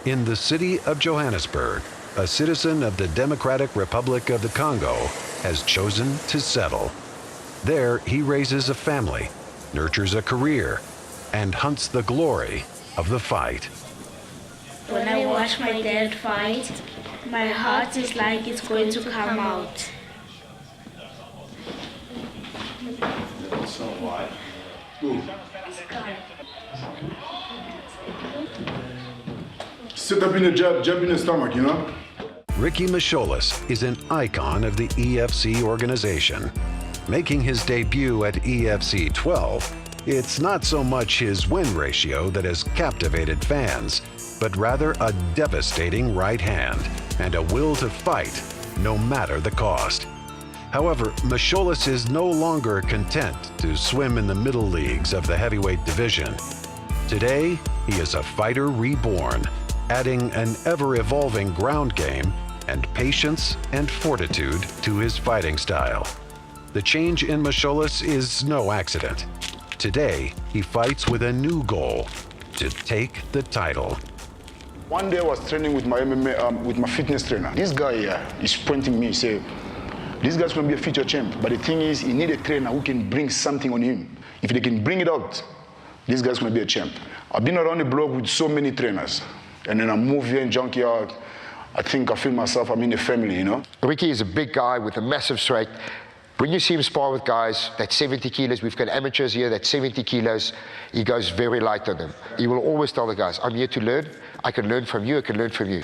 In the city of Johannesburg, a citizen of the Democratic Republic of the Congo has chosen to settle. There, he raises a family, nurtures a career, and hunts the glory of the fight. When I watch my dad fight, my heart is like it's going to come out. Sit up in the jab in the stomach, you know? Ricky Misholas is an icon of the EFC organization. Making his debut at EFC 12, it's not so much his win ratio that has captivated fans, but rather a devastating right hand and a will to fight, no matter the cost. However, Misholas is no longer content to swim in the middle leagues of the heavyweight division. Today, he is a fighter reborn, adding an ever-evolving ground game and patience and fortitude to his fighting style. The change in Misholas is no accident. Today, he fights with a new goal: to take the title. One day I was training with my MMA, with my fitness trainer. This guy here is pointing me, say, this guy's gonna be a future champ, but the thing is, he need a trainer who can bring something on him. If they can bring it out, this guy's gonna be a champ. I've been around the block with so many trainers, and then I move here in Junkyard. I think I feel myself, I'm in a family, you know? Ricky is a big guy with a massive strength. When you see him spar with guys that's 70 kilos, we've got amateurs here that's 70 kilos, he goes very light on them. He will always tell the guys, I'm here to learn, I can learn from you, I can learn from you.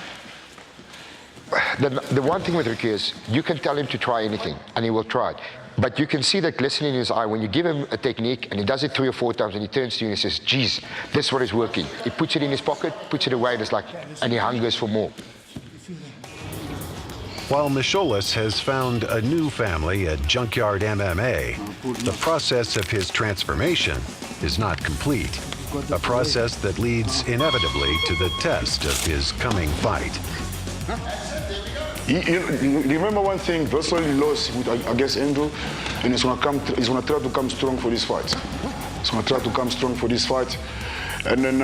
The one thing with Ricky is, you can tell him to try anything, and he will try it. But you can see that glisten in his eye when you give him a technique, and he does it 3 or 4 times, and he turns to you and he says, geez, this is what is working. He puts it in his pocket, puts it away, and it's like, and he hungers for more. While Misholas has found a new family at Junkyard MMA, the process of his transformation is not complete. A process that leads inevitably to the test of his coming fight. You remember one thing, Vessel lost against Andrew, and he's gonna try to come strong for this fight. He's gonna try to come strong for this fight. And then,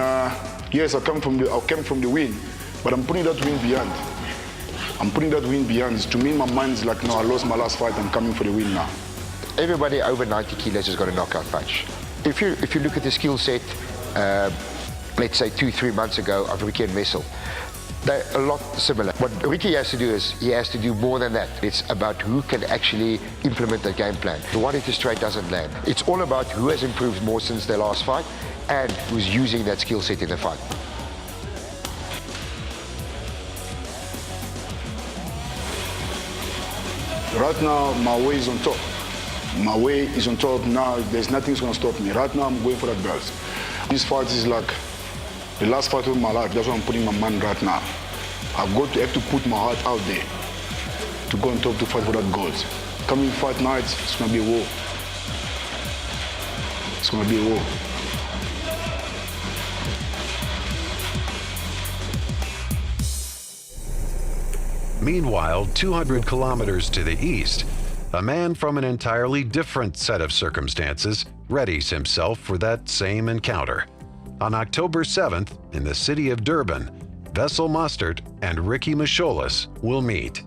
yes, I came from the win, but I'm putting that win beyond. I'm putting that win beyond. To me, my mind is like, no, I lost my last fight, I'm coming for the win now. Everybody over 90 kilos has got a knockout punch. If you look at the skill set, let's say 2-3 months ago of Ricky and Vessel, they're a lot similar. What Ricky has to do is, he has to do more than that. It's about who can actually implement the game plan. The one hit straight doesn't land. It's all about who has improved more since their last fight and who's using that skill set in the fight. Right now, my way is on top. My way is on top now. There's nothing that's gonna stop me. Right now, I'm going for that belt. This fight is like the last fight of my life. That's what I'm putting my mind right now. I've got to have to put my heart out there to go on top to fight for that gold. Coming fight night, it's gonna be a war. It's gonna be a war. Meanwhile, 200 kilometers to the east, a man from an entirely different set of circumstances readies himself for that same encounter. On October 7th, in the city of Durban, Vessel Mostert and Ricky Misholas will meet.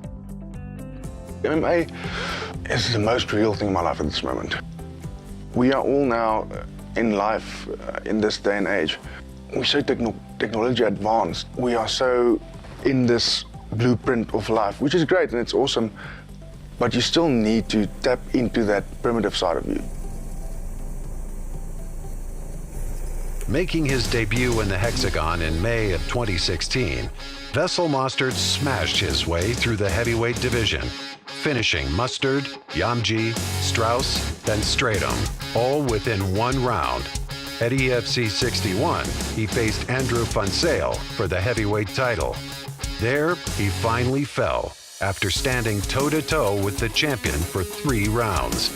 MMA is the most real thing in my life at this moment. We are all now in life, in this day and age, we're so technology advanced. We are so in this blueprint of life, which is great and it's awesome, but you still need to tap into that primitive side of you. Making his debut in the Hexagon in May of 2016, Vessel Mostert smashed his way through the heavyweight division, finishing Mustard, Yamji, Strauss, and Stratum, all within 1 round. At EFC 61, he faced Andrew van Zyl for the heavyweight title. There, he finally fell after standing toe-to-toe with the champion for 3 rounds.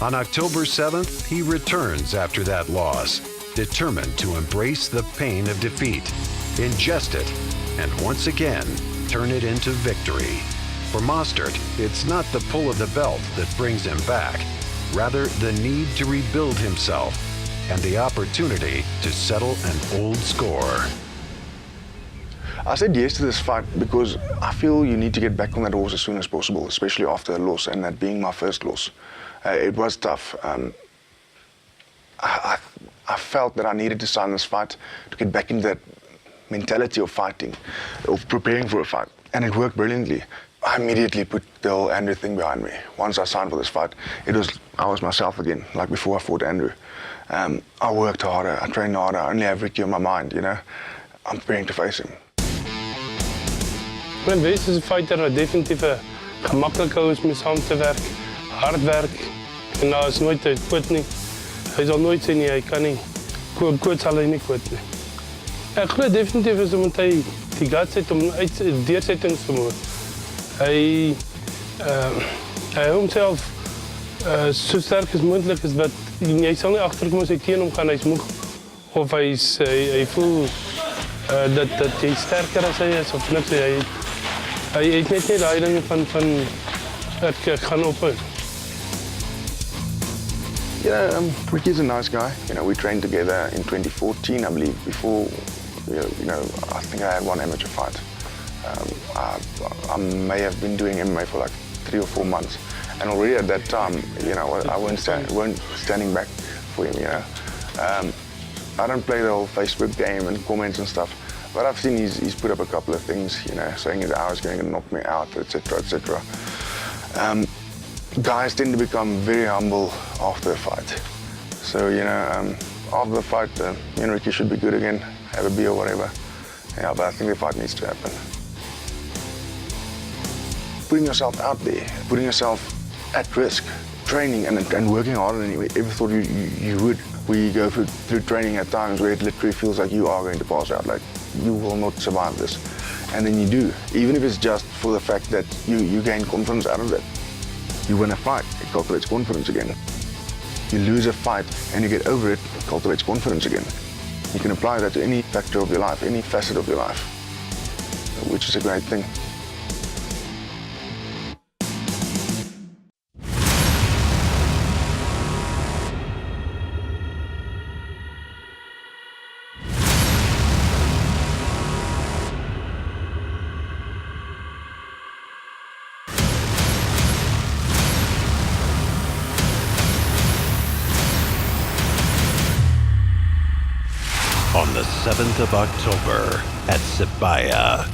On October 7th, he returns after that loss, determined to embrace the pain of defeat, ingest it, and once again, turn it into victory. For Mostert, it's not the pull of the belt that brings him back, rather the need to rebuild himself and the opportunity to settle an old score. I said yes to this fight because I feel you need to get back on that horse as soon as possible, especially after a loss, and that being my first loss. It was tough. I felt that I needed to sign this fight to get back into that mentality of fighting, of preparing for a fight, and it worked brilliantly. I immediately put the whole Andrew thing behind me. Once I signed for this fight, I was myself again, like before I fought Andrew. I worked harder, I trained harder, I only have Ricky on my mind, you know. I'm preparing to face him. Wes is 'n fighter wat definitief 'n gemaklike ou is om saam te werk, hard werk en daar is nooit 'n quit nie. Hy sal nooit sê nie, hy kan nie. Quit sal hy nie quit nie. Ek glo definitief is omdat hy die guts het om deursettingsvermoë. Hy homself so sterk as moontlik is wat jy sal nie agterkom as hy teen hom gaan, hy's moeg of hy voel dat jy sterker as hy is of niks. Hy het net nie daai dinge van ek gaan ophou. Yeah, Ricky's a nice guy. You know, we trained together in 2014, I believe. Before, you know, I think I had one amateur fight. I may have been doing MMA for like 3 or 4 months, and already at that time, you know, I weren't standing back for him. You know, I don't play the whole Facebook game and comments and stuff, but I've seen he's put up a couple of things, you know, saying his hour's going to knock me out, etc., etc. Guys tend to become very humble after a fight. So, you know, after the fight, me and Ricky should be good again, have a beer or whatever. Yeah, but I think the fight needs to happen. Putting yourself out there, putting yourself at risk, training and working harder than you ever thought you would. We go through training at times where it literally feels like you are going to pass out, like you will not survive this. And then you do, even if it's just for the fact that you gain confidence out of it. You win a fight, it cultivates confidence again. You lose a fight and you get over it, it cultivates confidence again. You can apply that to any factor of your life, any facet of your life, which is a great thing. On the 7th of October at SIBAYA,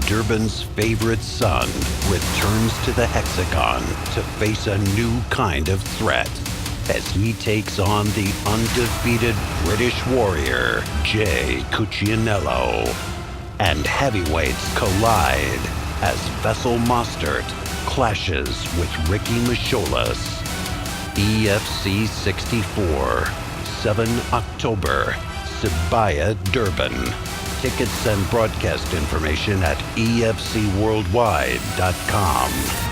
Durban's favorite son returns to the Hexagon to face a new kind of threat as he takes on the undefeated British warrior, Jay Cuccianello. And heavyweights collide as Vessel Mostert clashes with Ricky Misholas. EFC 64, 7 October. SIBAYA, Durban. Tickets and broadcast information at efcworldwide.com.